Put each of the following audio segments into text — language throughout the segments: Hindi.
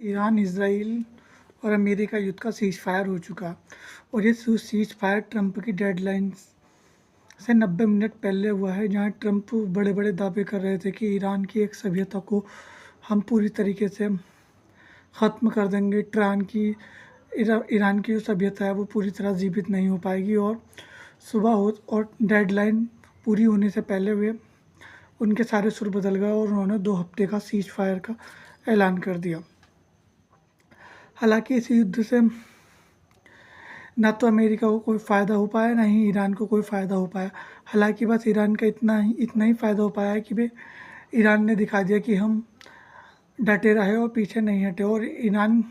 ईरान, इजराइल और अमेरिका युद्ध का सीज़ फायर हो चुका और ये सीज़ फायर ट्रंप की डेडलाइन से 90 मिनट पहले हुआ है, जहां ट्रंप बड़े बड़े दावे कर रहे थे कि ईरान की एक सभ्यता को हम पूरी तरीके से ख़त्म कर देंगे। ईरान की जो सभ्यता है वो पूरी तरह जीवित नहीं हो पाएगी और सुबह हो और डेडलाइन पूरी होने से पहले वे उनके सारे सुर बदल गए और उन्होंने 2 हफ्ते का सीज़ फायर का ऐलान कर दिया। हालांकि इस युद्ध से ना तो अमेरिका को कोई फ़ायदा हो पाया, ना ही ईरान को कोई फ़ायदा हो पाया। हालांकि बस ईरान का इतना ही फ़ायदा हो पाया है कि वे ईरान ने दिखा दिया कि हम डटे रहे और पीछे नहीं हटे। और ईरान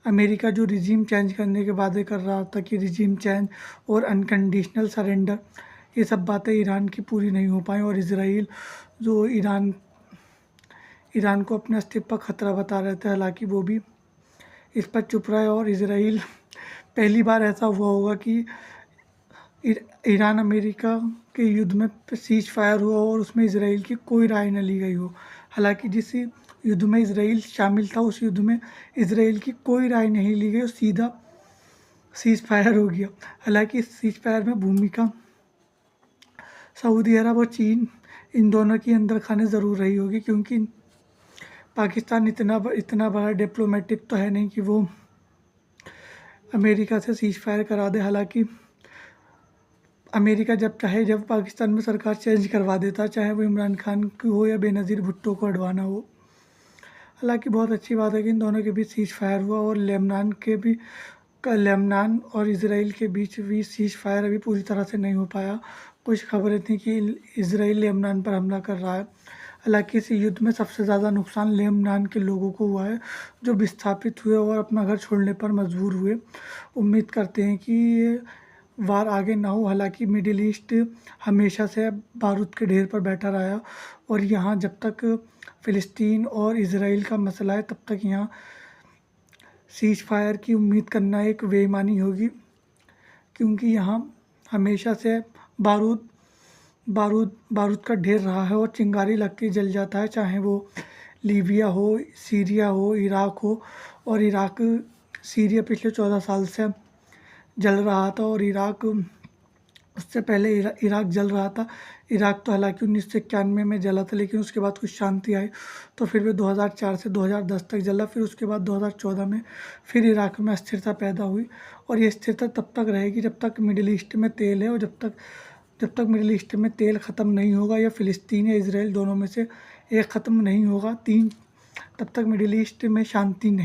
अमेरिका जो रिजीम चेंज करने के वादे कर रहा था कि रिजीम चेंज और अनकंडीशनल सरेंडर, ये सब बातें ईरान की पूरी नहीं हो पाई। और इसराइल जो ईरान को अपने अस्तित्व पर ख़तरा बता रहे थे, हालांकि वो भी इस पर चुप रहे। और इसराइल, पहली बार ऐसा हुआ होगा कि ईरान अमेरिका के युद्ध में सीज फायर हुआ और उसमें इसराइल की कोई राय न ली गई हो। हालांकि जिस युद्ध में इसराइल शामिल था, उस युद्ध में इसराइल की कोई राय नहीं ली गई और सीधा सीज फायर हो गया। हालांकि इस सीज फायर में भूमिका सऊदी अरब और चीन, इन दोनों की अंदर खाने ज़रूर रही होगी, क्योंकि पाकिस्तान इतना बड़ा डिप्लोमेटिक तो है नहीं कि वो अमेरिका से सीज फायर करा दे। हालांकि अमेरिका जब पाकिस्तान में सरकार चेंज करवा देता, चाहे वो इमरान खान की हो या बेनज़ीर भुट्टो को हटवाना हो। हालांकि बहुत अच्छी बात है कि इन दोनों के बीच सीज फायर हुआ और लेबनान और इसराइल के बीच भी सीज फायर अभी पूरी तरह से नहीं हो पाया। कुछ खबरें थी कि इसराइल लेबनान पर हमला कर रहा है। हालांकि इस युद्ध में सबसे ज़्यादा नुकसान लेबनान के लोगों को हुआ है, जो विस्थापित हुए और अपना घर छोड़ने पर मजबूर हुए। उम्मीद करते हैं कि ये वार आगे ना हो। हालांकि मिडिल ईस्ट हमेशा से बारूद के ढेर पर बैठा रहा और यहाँ जब तक फ़िलिस्तीन और इसराइल का मसला है, तब तक यहाँ सीज फायर की उम्मीद करना एक बेईमानी होगी, क्योंकि यहाँ हमेशा से बारूद बारूद का ढेर रहा है और चिंगारी लगती जल जाता है, चाहे वो लीबिया हो, सीरिया हो, इराक हो। और सीरिया पिछले 14 साल से जल रहा था और उससे पहले इराक जल रहा था। इराक तो हालांकि 1991 में जला था, लेकिन उसके बाद कुछ शांति आई, तो फिर वे 2004 से 2010 तक जला। फिर उसके बाद 2014 में फिर इराक में अस्थिरता पैदा हुई और ये स्थिरता तब तक रहेगी जब तक मिडिल ईस्ट में तेल है। और जब तक मिडिल ईस्ट में तेल ख़त्म नहीं होगा, या फ़िलिस्तीन या इसराइल दोनों में से एक ख़त्म नहीं होगा, तब तक मिडिल ईस्ट में शांति नहीं।